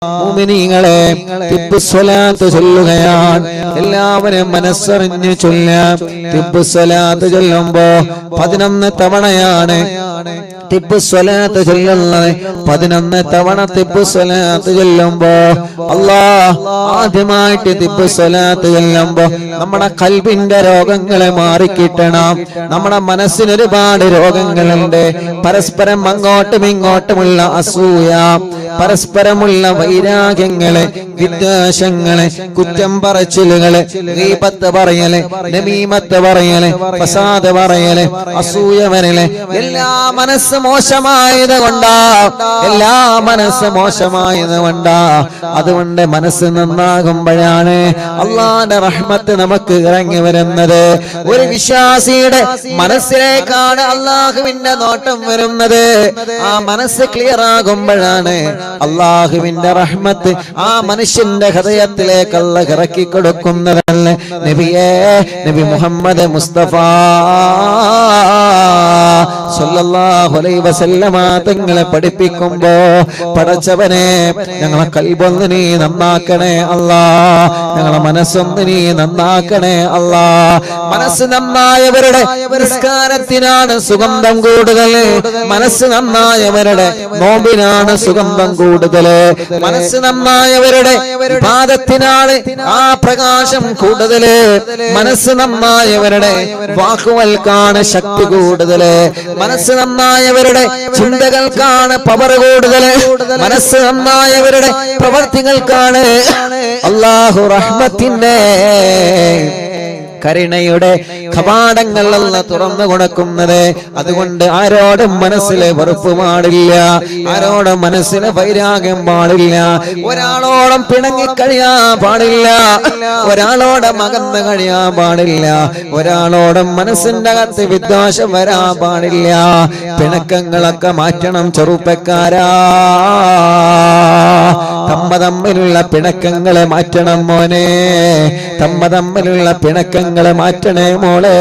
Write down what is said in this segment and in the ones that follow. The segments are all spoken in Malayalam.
മുഅ്മിനീങ്ങളെ തിബ്ബുസ്സലാത്ത് ചൊല്ലുകയാണ്. എല്ലാവരും മനസ്സറിഞ്ഞ് ചൊല്ലാം. തിബ്ബുസ്സലാത്ത് ചൊല്ലുമ്പോ 11 തവണയാണ് തിബ്ബുസ്സലാത്ത് ചൊല്ലുന്നത്. 11 തവണ തിബ്ബുസ്സലാത്ത് ചൊല്ലുമ്പോ ആദ്യമായിട്ട് തിബ്ബുസ്സലാത്ത് ചൊല്ലുമ്പോ നമ്മുടെ ഖൽബിന്റെ രോഗങ്ങളെ മാറിക്കിട്ടണം. നമ്മുടെ മനസ്സിന് ഒരുപാട് രോഗങ്ങളുണ്ട്. പരസ്പരം അങ്ങോട്ടും ഇങ്ങോട്ടുമുള്ള അസൂയ, പരസ്പരമുള്ള വൈരാഗ്യങ്ങള്, വിദ്വേഷങ്ങള്, കുറ്റം പറച്ചിലുകള്, ഗീബത്ത് പറയല്, നമീമത്ത് പറയല്, ഫസാദ് പറയല്, അസൂയ വരല്, എല്ലാ മനസ്സ് മോശമായത് കൊണ്ടാ. എല്ലാ മനസ്സ് മോശമായത് കൊണ്ടാ. അതുകൊണ്ട് മനസ്സ് നന്നാകുമ്പോഴാണ് അള്ളാന്റെ റഹ്മത്ത് നമുക്ക് ഇറങ്ങി വരുന്നത്. ഒരു വിശ്വാസിയുടെ മനസ്സിലേക്കാണ് അള്ളാഹുവിന്റെ നോട്ടം വരുന്നത്. ആ മനസ്സ് ക്ലിയർ ആകുമ്പോഴാണ് അള്ളാഹുവിന്റെ റഹ്മത്ത് ആ മനുഷ്യന്റെ ഹൃദയത്തിലേക്ക് അല്ലാഹു ഇറക്കി കൊടുക്കുന്നതല്ലേ. നബി മുഹമ്മദ് മുസ്തഫ സല്ലല്ലാഹു അലൈഹി വസല്ലമ തങ്ങളെ പഠിപ്പിക്കുമ്പോ, പടച്ചവനെ ഞങ്ങളെ ഖൽബൊന്ന് നീ നന്നാക്കണേ അല്ലാ, ഞങ്ങളെ മനസ്സൊന്ന് നീ നന്നാക്കണേ അല്ലാ. മനസ്സ് നന്നായവരുടെ നിസ്കാരത്തിനാണ് സുഗന്ധം കൂടുതൽ. മനസ്സ് നന്നായവരുടെ നോമ്പിനാണ് സുഗന്ധം കൂടുതൽ. മനസ്സ് നന്നായവരുടെ ഇബാദത്തിനാണ് ആ പ്രകാശം കൂടുതൽ. മനസ്സ് നന്നായവരുടെ വാക്കുകൾക്കാണ് ശക്തി കൂടുതൽ. മനസ്സ് നന്നായവരുടെ ചിന്തകൾക്കാണ് പവർ കൂടുതൽ. മനസ്സ് നന്നായവരുടെ പ്രവർത്തികൾക്കാണ് അല്ലാഹു റഹ്മത്തിന്റെ കരുണയുടെ കവാടങ്ങൾ അല്ലാഹു തുറന്നു കൊടുക്കുന്നത്. അതുകൊണ്ട് ആരോടും മനസ്സിലെ വെറുപ്പ് പാടില്ല, ആരോടും മനസ്സിലെ വൈരാഗ്യം പാടില്ല, ഒരാളോടും പിണങ്ങി കഴിയാൻ പാടില്ല, ഒരാളോടും അകന്ന് കഴിയാൻ പാടില്ല, ഒരാളോടും മനസ്സിന്റെ അകത്ത് വിദ്വേഷം വരാൻ പാടില്ല. പിണക്കങ്ങളൊക്കെ മാറ്റണം ചെറുപ്പക്കാരാ. തമ്മിലുള്ള പിണക്കങ്ങളെ മാറ്റണം മോനെ, തമ്മിലുള്ള പിണക്കങ്ങളെ മാറ്റണേ മോളെ.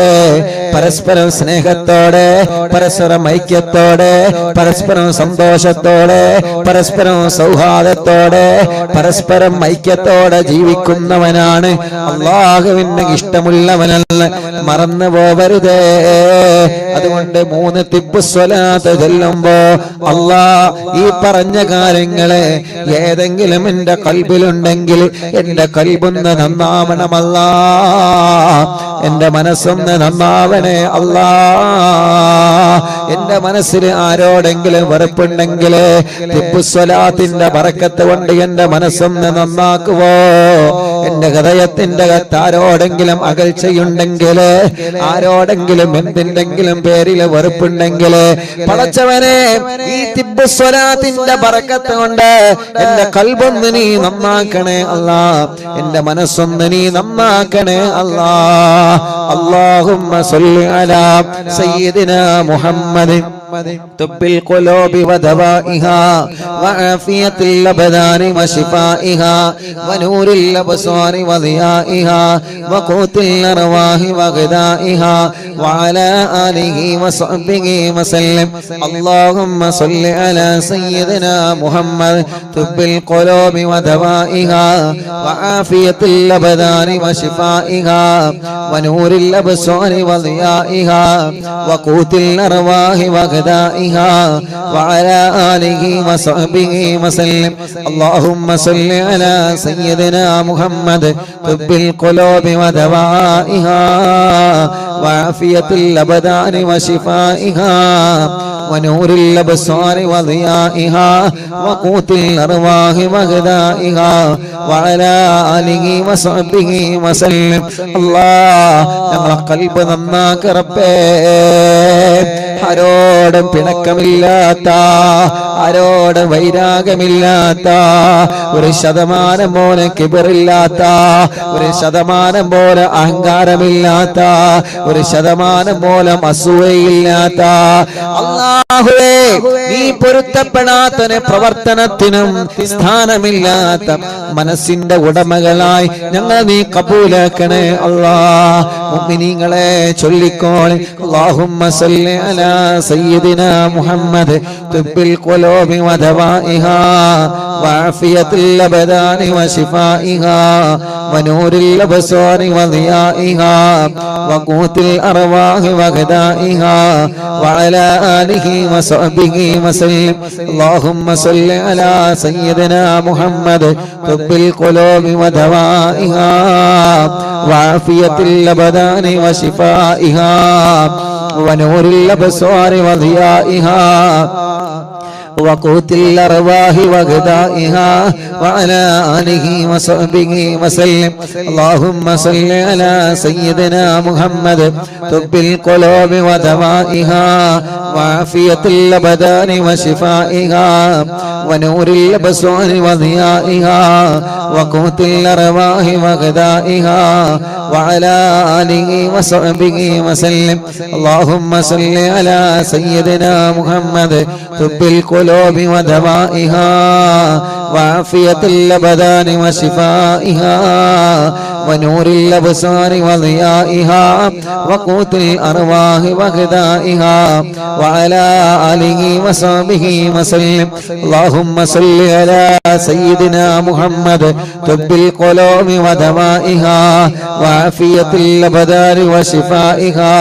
പരസ്പരം സ്നേഹത്തോടെ, പരസ്പരം ഐക്യത്തോടെ, പരസ്പരം സന്തോഷത്തോടെ, പരസ്പരം സൗഹാർദ്ദത്തോടെ, പരസ്പരം ഐക്യത്തോടെ ജീവിക്കുന്നവനാണ് അല്ലാഹുവിന് ഇഷ്ടമുള്ളവനല്ല. മറന്നു പോവരുതേ. അതുകൊണ്ട് 3 തിബ്ബുസ്സലാത്ത് ചൊല്ലുമ്പോ ഈ പറഞ്ഞ കാര്യങ്ങളെ ഏതെങ്കിലും എന്റെ ഖൽബിലുണ്ടെങ്കിൽ എന്റെ ഖൽബൊന്ന് നന്നാവണമല്ല, എന്റെ മനസ്സൊന്ന് നന്നാവണേ അല്ലാ. എന്റെ മനസ്സിൽ ആരോടെങ്കിലും വെറുപ്പുണ്ടെങ്കിൽ തിബ്ബുസ്സലാത്തിന്റെ ബറക്കത്ത് കൊണ്ട് എന്റെ മനസ്സൊന്ന് നന്നാക്കുവോ. എന്റെ ഹൃദയത്തിന്റെ അകത്ത് ആരോടെങ്കിലും അകൽച്ചയുണ്ടെങ്കിൽ, ആരോടെങ്കിലും എന്തിന്റെങ്കിലും പേരിൽ വെറുപ്പുണ്ടെങ്കിൽ, പടച്ചവനെ ഈ തിബ്ബുസ്സലാത്തിന്റെ ബറക്കത്ത് കൊണ്ട് എന്റെ ഖൽബൊന്ന് നീ നന്നാക്കണേ അല്ലാ, എന്റെ മനസ്സൊന്ന് നീ നന്നാക്കണേ അല്ലാ. اللهم صل على سيدنا محمد طب القلوب ودوائها وعافية الأبدان وشفائها ونور الأبصار وضيائها وقوت الأرواح وغذائها وعلى آله وصحبه وسلم. اللهم صل على سيدنا محمد طب القلوب ودوائها وعافية الأبدان وشفائها ونور الأبصار وضيائها وقوت الأرواح وغذائها وعلى آله وصحبه وسلم. اللهم صل على سيدنا محمد طب القلوب ودوائها وعافية الأبدان وشفائها ونور الأبصار وضيائها وقوت الأرواح وغذائها وعلى آله وصحبه وسلم. الله ഞങ്ങളെ ഖൽബ് നന്നാക്ക റബ്ബേ. ആരോടും പിണക്കമില്ലാത്ത, ആരോടും വൈരാഗ്യമില്ലാത്ത, 1% പോലെ കിബറില്ലാത്ത, 1% പോലെ അഹങ്കാരമില്ലാത്ത, 1% പോലെ അസൂയയില്ലാത്ത അല്ലാഹുവേ, നീ പൊരുത്തപ്പെടാത്ത പ്രവർത്തനത്തിനും സ്ഥാനമില്ലാത്ത മനസ്സിന്റെ ഉടമകളായി ഞങ്ങൾ നീ കബൂലാക്കണേ അല്ലാഹ്. മുഅ്മിനീങ്ങളെ ചൊല്ലിക്കോളെ. അല്ലാഹുമ്മ സല്ലി അലാ على سيدنا محمد طب القلوب ودوائها وعافية الأبدان وشفائها ونور الأبصار وضيائها وقوت الأرواح وغذائها وعلى آله وصحبه وسلم. اللهم صل على سيدنا محمد طب القلوب ودوائها وعافية الأبدان وشفائها ونور الأبصار وضيائها وقوت الأرواح وغذائها وعلى آله وصحبه وسلم. اللهم صل على سيدنا محمد طب القلوب ودوائها وعافية الأبدان وشفائها ونور الأبصار وضيائها وقوت الأرواح وغذائها وعلى آله وصحبه وسلم. اللهم صل على سيدنا محمد طب القلوب ودوائها وعافية الأبدان وشفائها ونور الأبصار وضيائها وقوت الأرواح وغذائها وعلى آله وصحبه وسلم. اللهم صل على سيدنا محمد طب القلوب ودوائها وعافية الأبدان وشفائها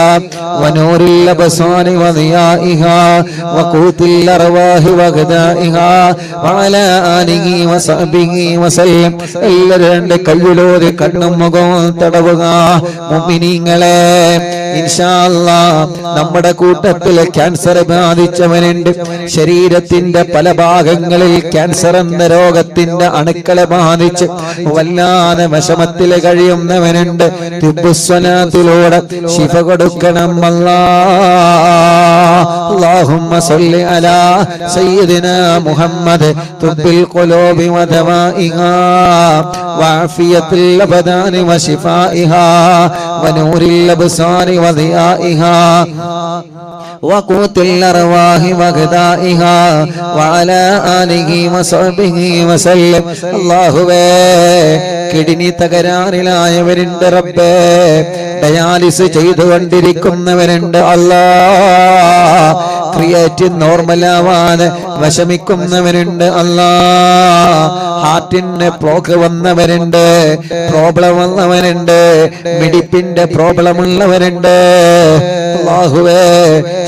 ونور الأبصار وضيائها وقوت الأرواح وغذائها وعلى آله وصحبه وسلم. എല്ലാവരുടെ കയ്യിലൂടെ കണ്ണും മുഖവും തടവുക. മുഅ്മിനീങ്ങളെ, ഇൻഷാ അല്ലാഹ് നമ്മുടെ കൂട്ടത്തിൽ ക്യാൻസർ ബാധിച്ചവനുണ്ട്. ശരീരത്തിന്റെ പല ഭാഗങ്ങളിൽ ക്യാൻസർ എന്ന രോഗത്തിന്റെ അണുക്കളെ ബാധിച്ച് വല്ലാതെ വിഷമത്തിൽ കഴിയുന്നവനുണ്ട്. തിബ്ബുസ്സലാത്തിലൂടെ ശിഫ കൊടുക്കണം അല്ലാഹുമ്മ സ്വല്ലി അലാ സയ്യിദിനാ മുഹമ്മദ് തുബ്ബിൽ ഖുലൂബി വദവാഇഹാ വഅഫിയത്തുൽ അബ്ദാനി വശിഫാഇഹാ വനൂരിൽ അബ്സാരി വദിയാഇഹാ وقوت الأرواح وغذائها وعلى آله وصحبه وسلم. അല്ലാഹുവേ, കിഡ്നി തകരാറിലായവരുണ്ട് റബ്ബേ, ഡയാലിസ് ചെയ്തുകൊണ്ടിരിക്കുന്നവരുണ്ട് അല്ലാഹ്, ക്രിയേറ്റിൻ നോർമലാവാതെ വിഷമിക്കുന്നവരുണ്ട് അല്ലാഹ്, ഹാർട്ടിന് ബ്ലോക്ക് വന്നവരുണ്ട്, പ്രോബ്ലം വന്നവരുണ്ട്, മിടിപ്പിന്റെ പ്രോബ്ലം ഉള്ളവരുണ്ട് അല്ലാഹുവേ,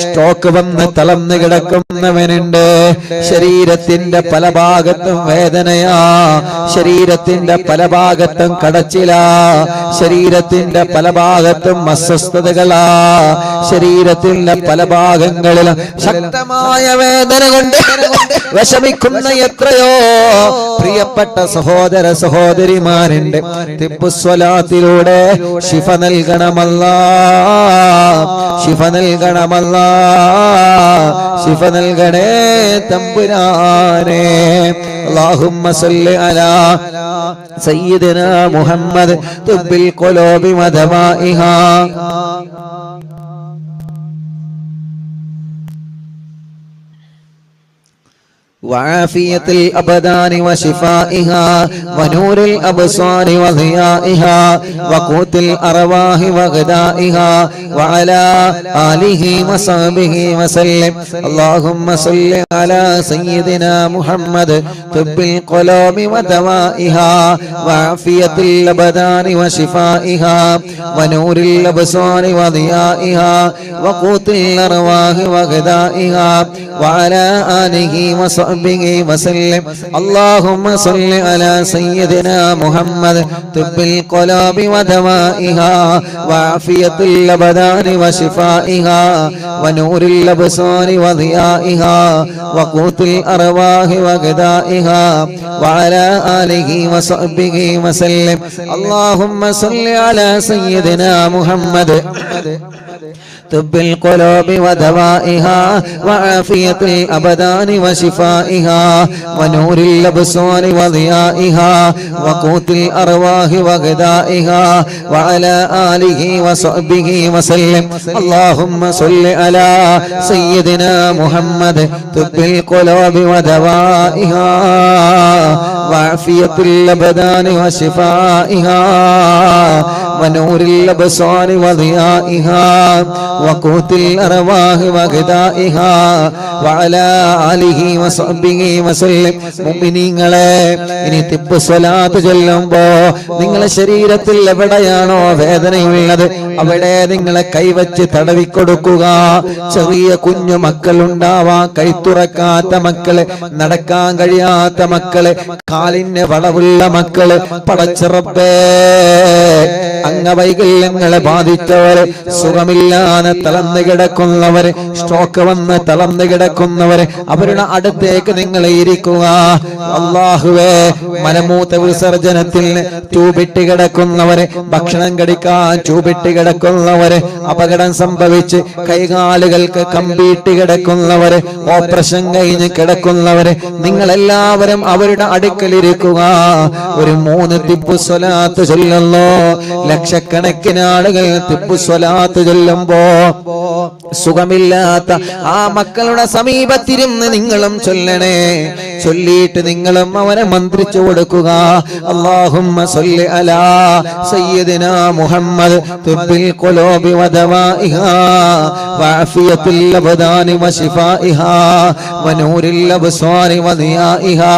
സ്ട്രോക്ക് വന്ന് തളർന്നു കിടക്കുന്നവനുണ്ട്. ശരീരത്തിന്റെ പല ഭാഗത്തും വേദനയാ, ശരീരത്തിന്റെ പല ഭാഗത്തും കടച്ചിലാ, ശരീരത്തിന്റെ പല ഭാഗത്തും അസ്വസ്ഥതകളാ, ശരീരത്തിന്റെ പല ഭാഗങ്ങളിലും ശക്തമായ വേദന കൊണ്ട് വിഷമിക്കുന്ന എത്രയോ പ്രിയപ്പെട്ട സഹോദര സഹോദരിമാരുണ്ട്. തിബ്ബുസ്വലാത്തിലൂടെ ശിഫ നൽകണമല്ലാഹ്, ശിഫ നൽകണമല്ലാഹ്, ശിഫ നൽകണേ തമ്പുരാനെ. اللهم صل على سيدنا محمد طب القلوب ودوائها وعافية الأبدان وشفائها ونور الأبصار وضيائها وقوت الأرواح وغذائها وعلى آله وصحبه وسلم. اللهم صل على سيدنا محمد طب القلوب ودوائها وعافية الأبدان وشفائها ونور الأبصار وضيائها وقوت الأرواح وغذائها وعلى آله وصحبه وسلم. اللهم صل على سيدنا محمد طب القلوب ودوائها وعافية الأبدان وشفائها ونور الأبصار وضيائها وقوت الأرواح وغذائها وعلى آله وصحبه وسلم. اللهم صل على سيدنا محمد طب القلوب ودوائها وعافية الأبدان وشفائها ونور الأبصار وضيائها وقوت الأرواح وغذائها وعلى آله وصحبه وسلم. اللهم صل على سيدنا محمد طب القلوب ودوائها وعافية الأبدان وشفائها ونور الأبصار وضيائها وقوت الأرواح وغذائها وعلى آله وصحبه وسلم. മുഅ്മിനീങ്ങളെ, ഇനി തിബ്ബ് സ്വലാത്ത് ചൊല്ലുമ്പോ നിങ്ങളുടെ ശരീരത്തിൽ എവിടെയാണോ വേദനയുള്ളത് അവിടെ നിങ്ങളെ കൈവച്ച് തടവിക്കൊടുക്കുക. ചെറിയ കുഞ്ഞു മക്കളുണ്ടാവാ, കൈത്തുറക്കാത്ത മക്കള്, നടക്കാൻ കഴിയാത്ത മക്കള്, കാലിന് വളവുള്ള മക്കള്, പടച്ച റബ്ബേ അംഗവൈകല്യങ്ങളെ ബാധിച്ചവര്, സുഖമില്ലാതെ തളർന്നു കിടക്കുന്നവര്, സ്ട്രോക്ക് വന്ന് തളർന്നു കിടക്കുന്നവര്, അവരുടെ അടുത്തേക്ക് നിങ്ങൾ ഇരിക്കുക. അല്ലാഹുവേ, മലമൂത്ര വിസർജനത്തിൽ ട്യൂബിട്ട് കിടക്കുന്നവര്, ഭക്ഷണം കഴിക്കാൻ ട്യൂബിട്ട് കിടക്കുന്നവര്, അപകടം സംഭവിച്ച് കൈകാലുകൾക്ക് കമ്പിയിട്ട് കിടക്കുന്നവര്, ഓപ്പറേഷൻ കഴിഞ്ഞ് കിടക്കുന്നവര്, നിങ്ങളെല്ലാവരും അവരുടെ അടുക്കലിരിക്കുക. ഒരു 3 തിബ്ബ് സ്വലാത്ത് ചൊല്ലുന്നു. ലക്ഷക്കണക്കിന് ആളുകൾ തിബ്ബ് സ്വലാത്ത് ചൊല്ലുമ്പോ സുഖമില്ലാത്ത ആ മക്കളുടെ സമീപത്തിരുന്ന് നിങ്ങളും ചൊല്ലണേ. ചൊല്ലിയിട്ട് നിങ്ങളും അവനെ മന്ത്രിച്ചു കൊടുക്കുക. അല്ലാഹുമ്മ സ്വല്ലി അലാ സയ്യിദിനാ മുഹമ്മദ് തുബ്ബിൽ ഖുലൂബി വദവാഇഹാ വഅഫിയത്തുൽ അബ്ദാനി വശിഫാഇഹാ വനൂരിൽ അബ്സാരി വദിയാഇഹാ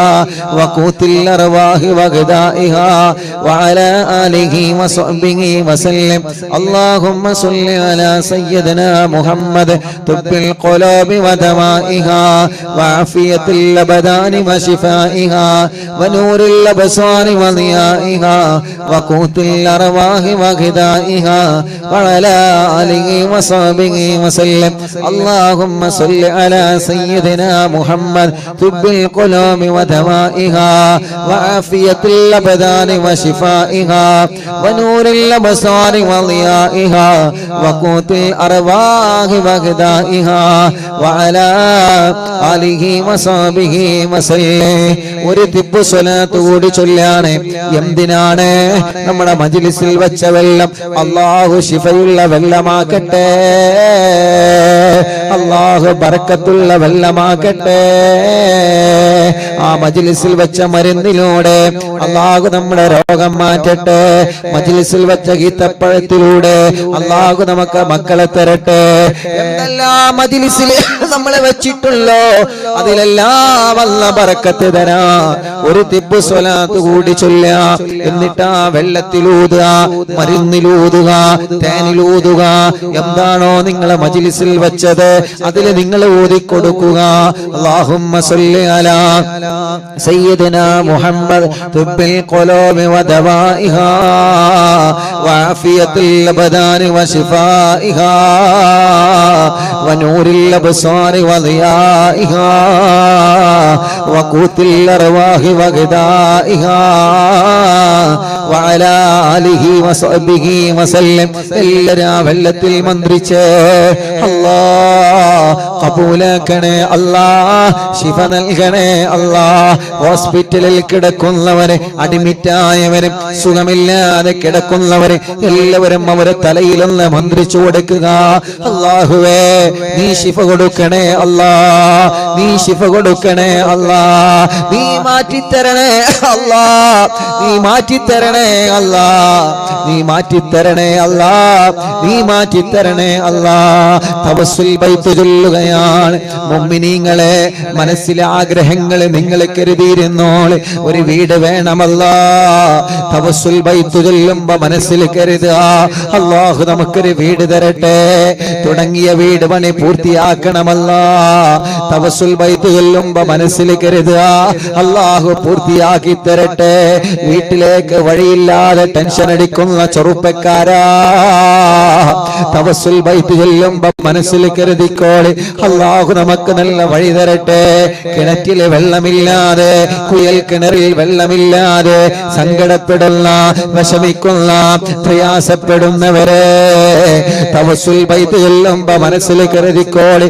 വഖൂത്തിൽ അർവാഹി വഗദാഇഹാ വഅലാ ആലിഹി വസഹ്ബിഹി വസല്ലം. അല്ലാഹുമ്മ സ്വല്ലി അലാ സയ്യിദിനാ മുഹമ്മദ് തുബ്ബിൽ ഖുലൂബി വദവാഇഹാ വഅഫിയത്തുൽ അബ്ദാനി وشفائها ونور الأبصار وضيائها وقوت الأرواح وغذائها وعلى آله وصحبه وسلم. اللهم صل على سيدنا محمد طب القلوب ودوائها وعافية الأبدان وشفائها ونور الأبصار وضيائها وقوت الأرواح وغذائها وعلى آله وصحبه وسلم. ഒരു തിബ്ബ് സ്വലാത്ത് കൂടി ചൊല്ലാണ്. എന്തിനാണ്? നമ്മുടെ മജ്ലിസിൽ വെച്ച വെള്ളം അല്ലാഹു ശിഫയുള്ള വെള്ളമാക്കട്ടെ, അല്ലാഹു ബർക്കത്തുള്ള വെള്ളമാക്കട്ടെ. ആ മജ്ലിസിൽ വെച്ച മരുന്നിലൂടെ അല്ലാഹു നമ്മുടെ രോഗം മാറ്റട്ടെ. മജ്ലിസിൽ വെച്ച ഈത്തപ്പഴത്തിലൂടെ അല്ലാഹു നമുക്ക് മക്കളെ തരട്ടെ. എന്തെല്ലാം മജ്ലിസിൽ നമ്മളെ വെച്ചിട്ടുള്ളോ അതിലെല്ലാം അല്ലാഹു ബർക്കത്ത് തരാ. ഒരു തിബ്ബ് സ്വലാത്ത് കൂടി ചൊല്ലാം. എന്നിട്ട് ആ വെള്ളത്തിലൂതുക, മരുന്നിലൂതുക, തേനിലൂതുക. എന്താണോ നിങ്ങളെ മജ്ലിസിൽ വെച്ചത് അതിൽ നിങ്ങൾ ഊതിക്കൊടുക്കുക. അല്ലാഹുമ്മ സ്വല്ലി അലാ സയ്യിദിനാ മുഹമ്മദ് തുബ്ബിൽ ഖുലൂബി വദവാഇഹാ വഅഫിയത്തുൽ അബ്ദാനി വശിഫാഇഹാ വനൂരിൽ അബ്സാരി വദിയാഇഹാ وقوت الأرواح وغذائها وعلى آله وصحبه وسلم. എല്ലാവരും വെള്ളത്തിൽ മന്ത്രിച്ച് അല്ലാഹ് കബൂലാക്കണേ, അല്ലാഹ് ശിഫ നൽകണേ, അല്ലാഹ് ഹോസ്പിറ്റലിൽ കിടക്കുന്നവരെ, അഡ്മിറ്റായവരും സുഖമില്ലാതെ കിടക്കുന്നവരെ എല്ലാവരും അവരെ തലയിലൊന്ന് മന്ത്രിച്ചു കൊടുക്കുക. അല്ലാഹുവേ, നീ ശിഫ കൊടുക്കണേ, അല്ലാഹ് നീ ശിഫ കൊടുക്കണേ, അല്ലാഹ് നീ മാറ്റിത്തരണേ, അല്ലാഹ് നീ മാറ്റിത്തരണേ, അല്ലാഹ് നീ മാറ്റിത്തരണേ, അല്ലാഹ് നീ മാറ്റിത്തരണേ, അല്ലാഹ്. തവസ്സുൽ ബൈത്ത് ചൊല്ലുകയാണ്. മുഅ്മിനീങ്ങളെ, മനസ്സിലെ ആഗ്രഹങ്ങൾ നിങ്ങൾ കരുതിയിരുന്നോളെ. ഒരു വീട് വേണമല്ലാ. തവസ്സുൽ ബൈത്ത് ചൊല്ലുമ്പോ മനസ്സിൽ കരുതുക, അല്ലാഹു നമുക്കൊരു വീട് തരട്ടെ. തുടങ്ങിയ വീട് പണി പൂർത്തിയാക്കണമല്ലാ. തവസ്സുൽ ബൈത്ത് ചൊല്ലുമ്പോ മനസ്സിൽ കരുതുക, അല്ലാഹു പൂർത്തിയാക്കി തരട്ടെ. വീട്ടിലേക്ക് വഴിയില്ലാതെ ടെൻഷൻ അടിക്കുന്ന ചെറുപ്പക്കാരാ, തവസ്സുൽ ബൈത്ത് ചൊല്ലുമ്പോ മനസ്സിൽ കരുതിക്കോളി, അല്ലാഹു നമുക്ക് നല്ല വഴി തരട്ടെ. കിണറ്റില് വെള്ളമില്ലാതെ, കുയൽ കിണറിൽ വെള്ളമില്ലാതെ സങ്കടപ്പെടുന്ന, വിഷമിക്കുന്ന, പ്രയാസപ്പെടുന്നവരെ തവസ്സുൽ ബൈത്ത് ചൊല്ലുമ്പോ മനസ്സിൽ കരുതിക്കോളി.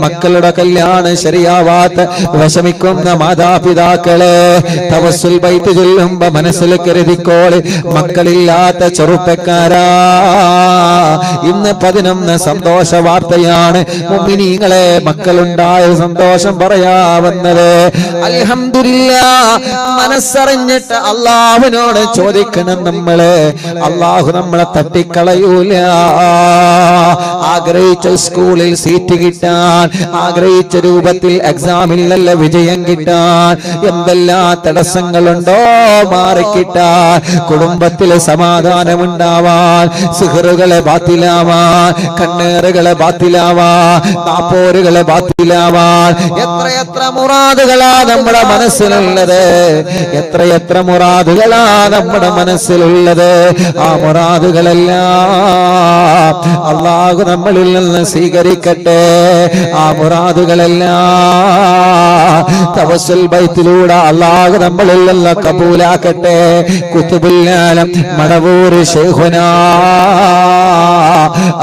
മക്കളുടെ കല്യാണം ശരിയാവാത്ത വിഷമിക്കുന്ന മാതാപിതാക്കളെ തവസ്സുൽ ബൈത്ത് ചൊല്ലുമ്പോ മനസ്സിൽ കരുതിക്കോളി. മക്കളില്ലാത്ത ചെറുപ്പക്കാരാ, ഇന്ന് 11 സന്തോഷ വാർത്തയാണ്. മുഅ്മിനീങ്ങളെ മക്കളുണ്ടായ സന്തോഷം പറയാവുന്നത്. അൽഹംദുലില്ലാഹ്, മനസ്സറിഞ്ഞിട്ട് അല്ലാഹുവിനോട് ചോദിക്കണം നമ്മള്. അല്ലാഹു നമ്മളെ തട്ടിക്കളയൂല. ആഗ്രഹിച്ച സ്കൂളിൽ സീറ്റ് കിട്ടാൻ, ആഗ്രഹിച്ച രൂപത്തിൽ എക്സാമിൽ നല്ല വിജയം കിട്ടാൻ എന്തെല്ലാം തടസ്സങ്ങളുണ്ടോ മാറിക്കിട്ടാൻ, കുടുംബത്തിലെ സമാധാനമുണ്ടാവാൻ, സിഹറുകളെ ബാത്തിലാവാൻ, കണ്ണേറുകളെ ബാത്തിലാവാൻ, നാപ്പോരുകളെ ബാത്തിലാവാൻ എത്രയെത്ര മുറാദുകളാ നമ്മുടെ മനസ്സിലുള്ളത്. എത്രയെത്ര മുറാദുകളാ നമ്മുടെ മനസ്സിലുള്ളത്. ആ മുറാദുകളെല്ലാം അല്ലാഹു നമ്മളിൽ നിന്ന് സ്വീകരിക്കട്ടെ. ആ മുറാദുകളെല്ലാം തവസ്സുൽ ബൈത്തിലൂടെ അല്ലാഹു നമ്മളിൽ നിന്ന് കബൂലാക്കട്ടെ. ഖുതുബുൽ ആലം മടവൂർ ശൈഖുനാ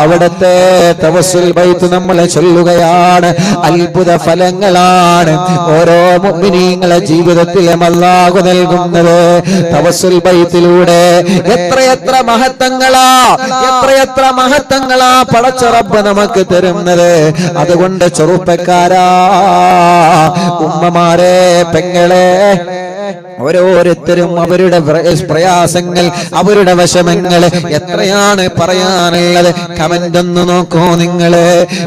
അവിടുത്തെ തവസ്സുൽ ബൈത്ത് നമ്മളെ ചൊല്ലുകയാണ്. അത്ഭുത ഫലങ്ങളാണ് ഓരോ മുഅ്മിനീങ്ങളെ ജീവിതത്തിലും അല്ലാഹു നൽകുന്നത്. തവസ്സുൽ ബൈത്തിലൂടെ എത്രയെത്ര മഹത്വങ്ങളാ, എത്രയെത്ര മഹത്വങ്ങളാ പടച്ച റബ്ബ് നമുക്ക് തരുന്നത്. അതുകൊണ്ട് ചെറുപ്പക്കാരാ, ഉമ്മമാരെ, പെങ്ങളെ, ഓരോരുത്തരും അവരുടെ പ്രയാസങ്ങൾ, അവരുടെ വിഷമങ്ങൾ എത്രയാണ് പറയാനുള്ളത്. കമന്റ് ഒന്ന് നോക്കൂ നിങ്ങള്.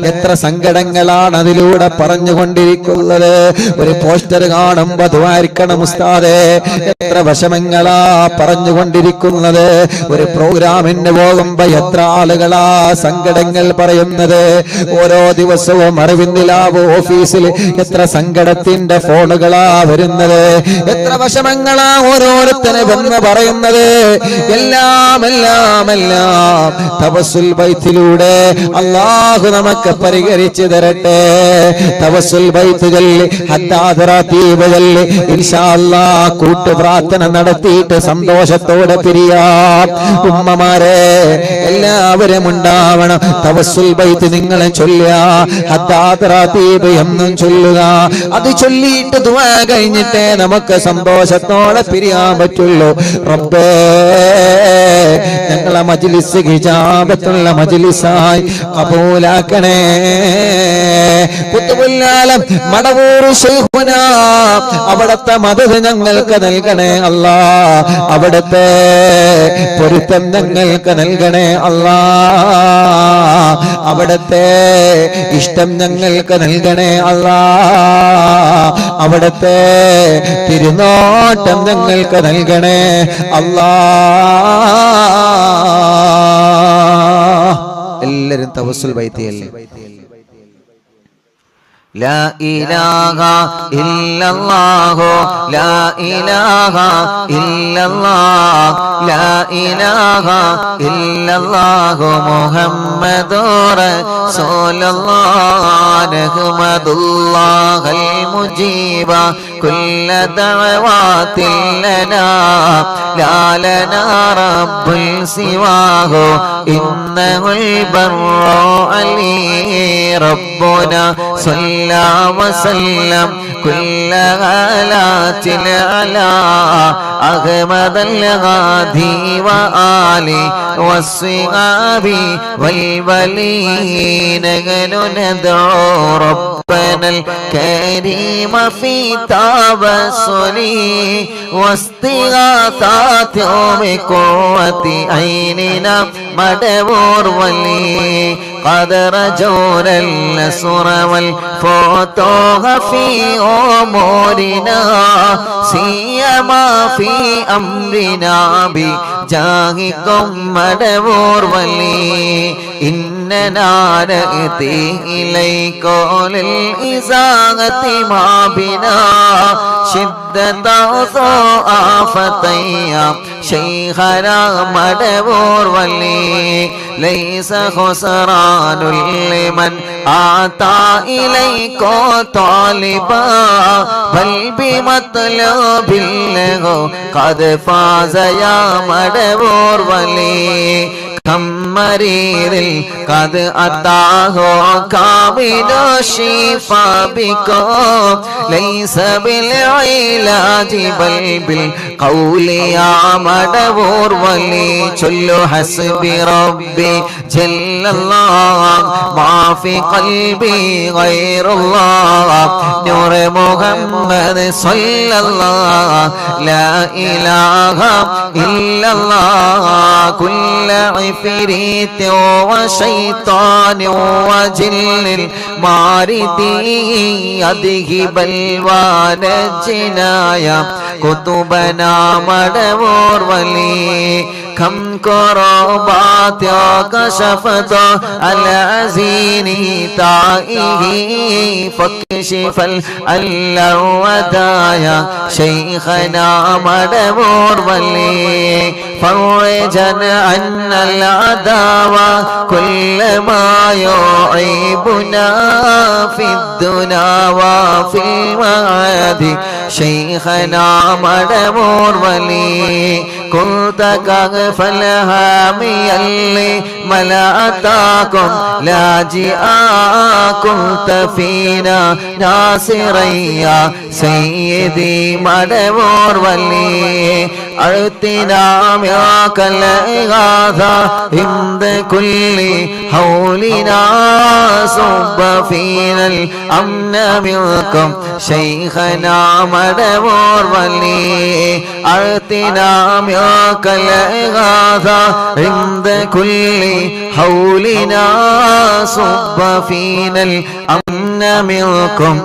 എത്ര സങ്കടങ്ങളാണ് അതിലൂടെ പറഞ്ഞുകൊണ്ടിരിക്കുന്നത്. ഒരു പോസ്റ്റർ കാണുമ്പോ ദ്വാരിക്കണം ഉസ്താദേ, എത്ര വിഷമങ്ങളാ പറഞ്ഞുകൊണ്ടിരിക്കുന്നത്. ഒരു പ്രോഗ്രാമിന് പോകുമ്പോ എത്ര ആളുകളാ സങ്കടങ്ങൾ പറയുന്നത്. ഓരോ ദിവസവും അറിവിന്ദിലാവ് ഓഫീസിൽ എത്ര സങ്കടത്തിന്റെ ഫോണുകളാ വരുന്നത്. എത്ര വിഷമങ്ങളാ ഓരോരുത്തരെ വന്ന് പറയുന്നത്. എല്ലാം എല്ലാം എല്ലാം തവസ്സുൽ ബൈത്തിലൂടെ അല്ലാഹു നമുക്ക് പരിഹരിച്ചു തരട്ടെ. തവസ്സുൽ ബൈത്ത് ചൊല്ലി, ഹദ്ദാദ് റതീബ് ചൊല്ലി ഇൻഷാ അല്ലാഹ് കൂട്ടു പ്രാർത്ഥന നടത്തിയിട്ട് സന്തോഷത്തോടെ പിരിയാം. ഉമ്മമാരെ എല്ലാവരും ഉണ്ടാവണം. തവസ്സുൽ ബൈത്ത് നിങ്ങളെ ചൊല്ലുക, ഹദ്ദാദ് റതീബ് എന്നും ചൊല്ലുക. അത് ചൊല്ലിയിട്ട് ദുആ കഴിഞ്ഞിട്ടേ നമുക്ക് സന്തോഷത്തോടെ പിരിയാൻ പറ്റുള്ളൂ. റബ്ബേ, ഞങ്ങളെ മജ്ലിസ് ഹിജാബത്തുള്ള മജ്ലിസായി കബൂലാക്കണേ. ഖുതുബുൽ ആലം മടവൂർ ശൈഖുനാ അവിടുത്തെ മദദ് ഞങ്ങൾക്ക് നൽകണേ അല്ലാ. അവിടുത്തെ പൊരുത്തം ഞങ്ങൾക്ക് നൽകണേ അല്ലാ. അവിടുത്തെ ഇഷ്ടം ഞങ്ങൾക്ക് നൽകണേ അല്ലാ. അവിടുത്തെ തിരുനോട്ടം ഞങ്ങൾക്ക് നൽകണേ അല്ലാ. എല്ലാരും തവസ്സുൽ ബൈത്തിയല്ലേ. ലാ ഇലാഹ ഇല്ലല്ലാഹു ലാ ഇലാഹ ഇല്ലല്ലാഹ് ലാ ഇലാഹ ഇല്ലല്ലാഹു മുഹമ്മദുർ റസൂലുള്ളാഹ് നഹ്മദുല്ലാഹൽ മുജീബ കുല്ല ദഅവാതിൽ ലനാ ലാ ലനാ റബ്ബുൽ സിവാഹു ഇന്നഹുൽ ബർറു അലീ റബ്ബുനാ صلى وسلم كل غالات على أحمد الغادي وآله والصحاب والولين ندعو ربنا الكريم في توسله واستغاثات بقوة عيننا مدبور ولي قد رجونا النصر والفتوح في أمورنا سيما في أمرنا بجاهكم مدبور ولي إننا نأتي إليكم للإزاغة ما بنا شدة ضعفتيا شيخنا مدبور ولي ليس خسران لمن آتى إليكم طالبا بل بمطلوب له قد فاز يا مدبور ولي كم مريض قد أتاه كامل الشفاء بكم ليس بالعلاج بل بالقول يا مدبور ولي چل حسبي ربي جل الله ما في قلبي غير الله نور محمد صلى الله لا إله إلا الله كل عفريت وشيطان وجن المارد يذهب الوان الجنايا كتبنا مدبور ولي كم كربات كشفت العزين تائه فاكشف الودايا شيخنا مدبور ولي فرجا عن العداوة كل ما يعيبنا في الدنا وفي المعاد شيخنا مدبور ولي كنت كغف الهامي اللي ملأتاكم لاجئا كنت فينا ناصريا سيدي مدبور ولي أعطنا معك الإغاثة عند كل حولنا صب فينا الأمن منكم شيخنا مدبور ولي أعطنا معك الإغاثة عند كل حولنا صب فينا الأمن منكم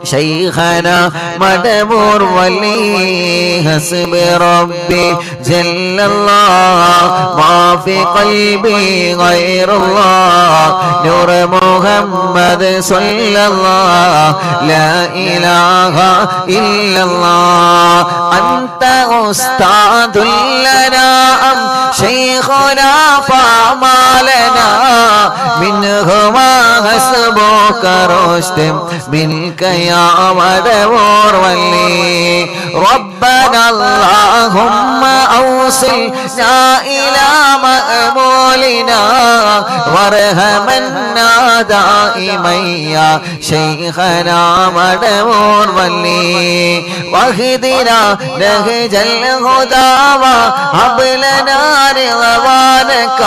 شيخنا مدبور ولي حسب ربي جل الله ما في قلبي غير الله نور محمد صلى الله لا إله إلا الله أنت أستاذ لنا أم شيخنا فما لنا منهما حسبك رشد منك يا مدبور ولي ربنا اللهم أوصلنا إلى مأمولنا وارحمنا دائما يا شيخنا مدبور ولي واهدنا نهج الهدى وهب لنا رضوانك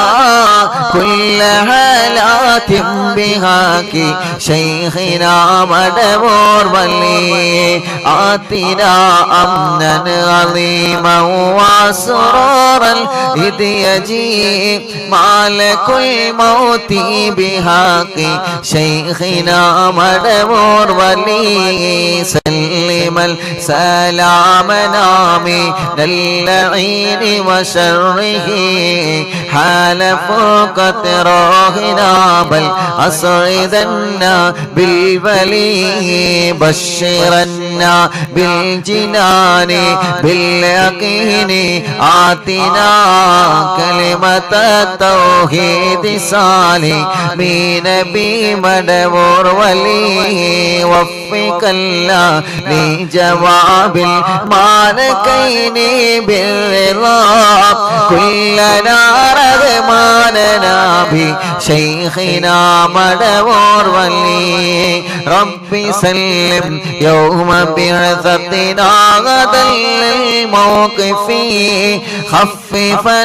كل حالات بهاك شيخنا مدبور ولي آتنا أمنا عظيما وسرورا إذ يجيء مالك الموت بحق شيخنا مدبور ولي سلم السلام نامي اللعين وشره حال فوق روحنا بل أسعدنا بالولي بشرنا بالجنان باليقين آتنا كلمة التوحيد سالمين بمدبور ولي وفق الله لجواب المالكين بالرضا كلنا رغماننا بشيخنا مدبور ولي ربي سلم يوم بعثتنا غدا للموقف خففا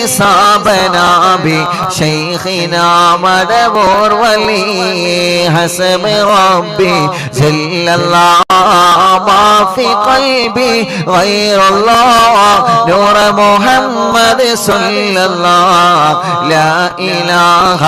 إصابنا بشيخنا مدبور ولي حسب ربي جل الله ما في قلبي غير الله نور محمد صلى الله لا إله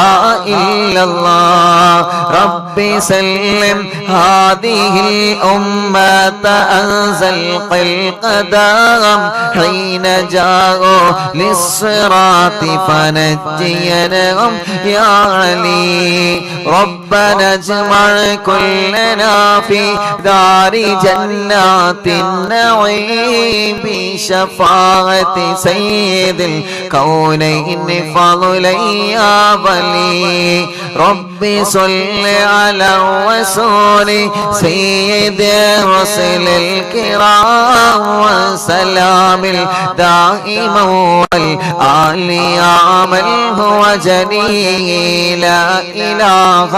إلا الله ربي سلم هذه الأمة أنزل القدم حين جاءوا للصراط فنجينهم يا علي ربنا اجمع كلنا في دار جنات النعيم بشفاعة سيد الكونين فضلا يا ولي ربي صل على الرسول سيد الرسل الكرام وسلام مل دائما والآل يا من هو جليل لا إله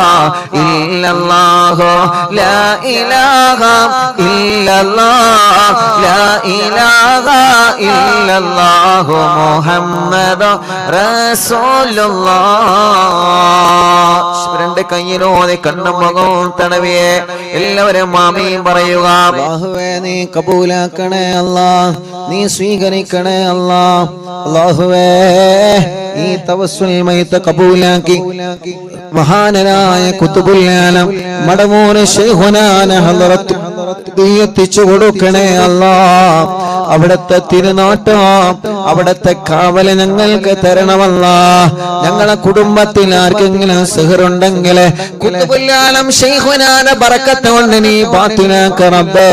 إلا الله لا إله إلا الله لا إله إلا الله محمد رسول الله രണ്ട് കയ്യിലോടെ കണ്ണും മുഖവും തടവിയെ എല്ലാവരും ആമീൻ പറയുക. അല്ലാഹുവേ നീ കബൂലാക്കണേ അല്ലാഹ്, നീ സ്വീകരിക്കണേ അല്ലാഹ്. അല്ലാഹുവേ ഈ തവസ്സുൽ മയ്ത കബൂലാക്കി മഹാനരായ ഖുതുബുൽ ആലം മടമൂന ശൈഖുനാന ഹളറത്ത് എത്തിച്ചു കൊടുക്കണേ അല്ലാഹ്. അവിടുത്തെ തിരുനാട്ടം അവിടുത്തെ കാവല് ഞങ്ങൾക്ക് തരണമല്ലാഹ്. ഞങ്ങളെ കുടുംബത്തിൽ ആർക്കെങ്കിലും സിഹറുണ്ടെങ്കിൽ ഖുതുബുൽ ആലം ശൈഖുനാന ബറക്കത്ത് കൊണ്ട് നീ ബാത്തിലാക്ക റബ്ബേ.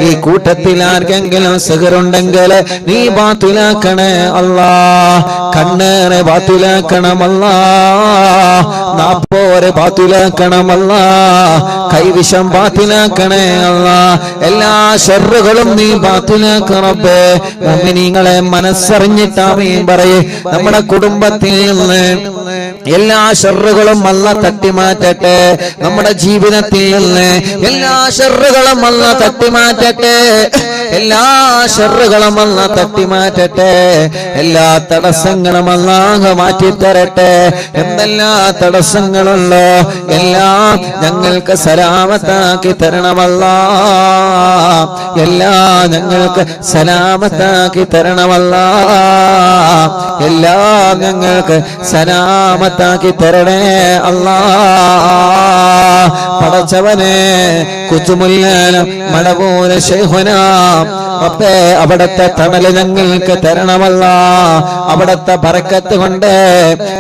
ഈ കൂട്ടത്തിൽ ആർക്കെങ്കിലും സിഹറുണ്ടെങ്കിൽ നീ ബാത്തിലാക്കണേ അല്ലാഹ്. കണ്ണേറെ ബാത്തിലാക്കണമല്ലാഹ്, നാപ്പോരെ ബാത്തിലാക്കണമല്ലാഹ്, കൈവിഷം ബാത്തിലാക്കണേ അല്ലാഹ്. എല്ലാ ശർറുകളും നീ ബാത്തിലാക്ക റബ്ബേ. മുഅ്മിനീങ്ങളെ മനസ്സറിഞ്ഞിട്ട് ആമീൻ പറയേ. നമ്മുടെ കുടുംബത്തിൽ നിന്ന് എല്ലാ ശർറുകളും അല്ലാഹ് തട്ടിമാറ്റട്ടെ. നമ്മുടെ ജീവിതത്തിൽ നിന്ന് എല്ലാ ശർറുകളും അല്ലാഹ് തട്ടിമാറ്റട്ടെ. എല്ലാ ശർറുകളും അല്ലാഹ് തട്ടിമാറ്റട്ടെ. എല്ലാ തടസ്സങ്ങളും അല്ലാഹ് മാറ്റിത്തരട്ടെ. എന്തെല്ലാം തടസ്സങ്ങളുണ്ടോ എല്ലാം ഞങ്ങൾക്ക് സലാമത്താക്കി തരണമല്ലാഹ്. എല്ലാം ഞങ്ങൾക്ക് സലാമത്താക്കി തരണമല്ലാഹ്. എല്ലാം ഞങ്ങൾക്ക് സലാമത്താക്കി തരണേ അല്ലാഹ്. പടച്ചവനെ കുച്ചുമുല്ലാനം മടവൂര ശൈഖുനാ റബ്ബേ അവിടുത്തെ തണല് ഞങ്ങൾക്ക് തരണമല്ലാഹ്. അവിടുത്തെ ബറക്കത്ത് കൊണ്ട്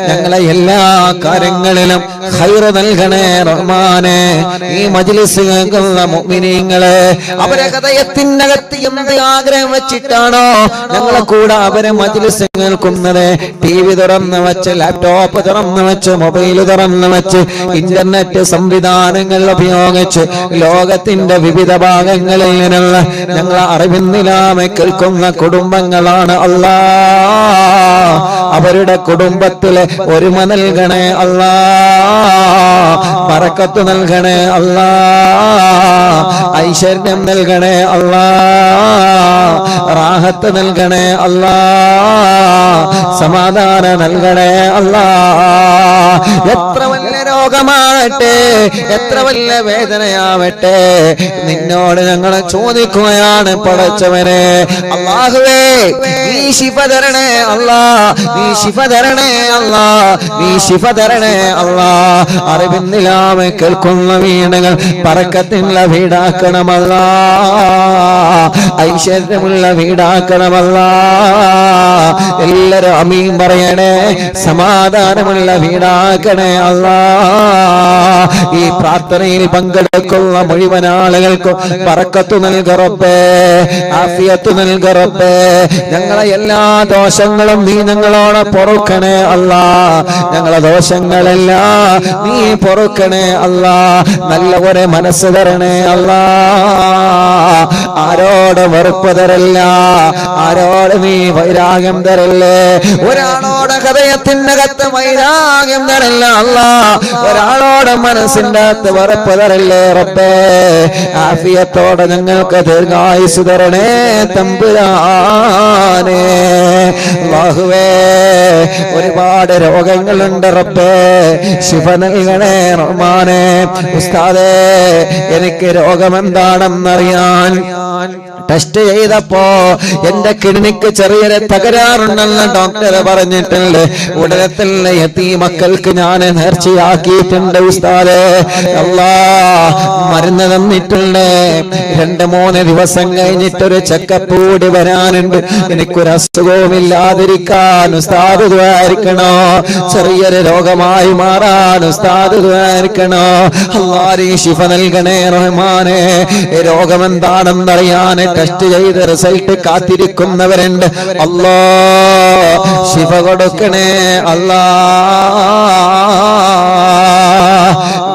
ഞങ്ങളെ എല്ലാ കാര്യങ്ങളിലും ഖൈർ നൽകണേ റഹ്മാനെ. ഈ മജ്ലിസ് കേൾക്കുന്ന മുഅ്മിനീങ്ങളെ അവരെ ഹൃദയത്തിനകത്ത് എന്ത് ആഗ്രഹം വെച്ചിട്ടാണോ ഞങ്ങളെ കൂടെ അവരെ മജ്ലിസ് കേൾക്കുന്നത്, ടിവി തുറന്ന് വെച്ച് ലാപ്ടോപ്പ് തുറന്ന് വെച്ച് മൊബൈൽ തുറന്ന് വെച്ച് ഇന്റർനെറ്റ് സംവിധാനങ്ങൾ ഉപയോഗിച്ച് ലോകത്തിന്റെ വിവിധ ഭാഗങ്ങളിൽ നിന്നുള്ള ഞങ്ങളെ അറിവിന്നിലാമെ കേൾക്കുന്ന കുടുംബങ്ങളാണ് അല്ലാഹ്. അവരുടെ കുടുംബത്തിലെ ഒരുമ നൽകണേ അല്ലാഹ്. ബറക്കത്ത് നൽകണേ അല്ലാഹ്. ഐശ്വര്യം നൽകണേ അല്ലാഹ്. റാഹത്ത് നൽകണേ അല്ലാഹ്. സമാധാനം നൽകണേ അല്ലാഹ്. എത്ര വലിയ രോഗമാവട്ടെ, എത്ര വലിയ വേദനയാവട്ടെ, നിന്നോട് ഞങ്ങൾ ചോദിക്കുകയാണ് പടച്ചവനെ. അല്ലാഹുവേ നീ ശിഫ തരണേ അല്ലാഹ്, നീ ശിഫ തരണേ അല്ലാഹ്, നീ ശിഫ തരണേ അല്ലാഹ്. അറിവിന്നിലാമെ കേൾക്കുന്ന വീടുകൾ ബറക്കത്തുള്ള വീടാക്കണമല്ലാഹ്. ഐശ്വര്യമുള്ള വീടാക്കണമല്ലാഹ്. എല്ലാവരും ആമീൻ പറയണേ. സമാധാനമുള്ള വീടാക്കണേ അല്ലാഹ്. ഈ പ്രാർത്ഥനയിൽ പങ്കെടുക്കുന്ന മുഴുവൻ ആളുകൾക്കും ബറക്കത്ത് നൽക റബ്ബേ, ആഫിയത്ത് നൽക റബ്ബേ. ഞങ്ങളെ എല്ലാ ദോഷങ്ങളും നീ ഞങ്ങളോട് പൊറുക്കണേ അല്ലാഹ്. ഞങ്ങളെ ദോഷങ്ങളെല്ലാം നീ പൊറുക്കണേ അല്ലാഹ്. നല്ല ഒരു മനസ്സ് തരണേ അല്ലാഹ്. ആരോട് വെറുപ്പ് തരല്ല, ആരോട് നീ വൈരാഗ്യം തരല്ലേ. ഒരാളോട് ഹൃദയത്തിനകത്ത് വൈരാഗ്യം തരല്ല അല്ലാഹ്. ഒരാളോട് മനസ്സിന്റെ അകത്ത് വെറുപ്പ് തരല്ലേ റബ്ബേ. ആഫിയത്തോടെ ഞങ്ങൾക്ക് ദീർഘായുസ് തരണേ തമ്പുരാനെ. അല്ലാഹുവേ ഒരുപാട് രോഗങ്ങളുണ്ട് റബ്ബേ, ശിഫ നൽകണേ റഹ്മാനെ. ഉസ്താദേ എനിക്ക് രോഗമെന്താണെന്നറിയാൻ ടെസ്റ്റ് ചെയ്തപ്പോ എന്റെ കിഡ്നിക്ക് ചെറിയൊരു തകരാറുണ്ടെന്ന് ഡോക്ടർ പറഞ്ഞിട്ടുണ്ട്. ഉടനെ തന്നെ യതീമക്കൾക്ക് ഞാൻ നേർച്ചയാക്കിയിട്ടുണ്ട് ഉസ്താദേ. അല്ലാഹ് മരുന്ന് തന്നിട്ടുണ്ട്. 2-3 ദിവസം കഴിഞ്ഞിട്ടൊരു ചെക്കപ്പ് കൂടി വരാനുണ്ട്. എനിക്കൊരു അസുഖവും ഇല്ലാതിരിക്കാൻ ഉസ്താദ് ദുആയിരിക്കണോ. ചെറിയൊരു രോഗമായി മാറാൻ ഉസ്താദ് ദുആയിരിക്കണോ. അല്ലാഹ് ശിഫ നൽകണേ റഹ്മാനെ. രോഗമെന്താണെന്നറിയാൻ ടെസ്റ്റ് ചെയ്ത് റിസൾട്ട് കാത്തിരിക്കുന്നവരുണ്ട്. അല്ലാഹ് ശിഫ കൊടുക്കണേ അല്ലാഹ്.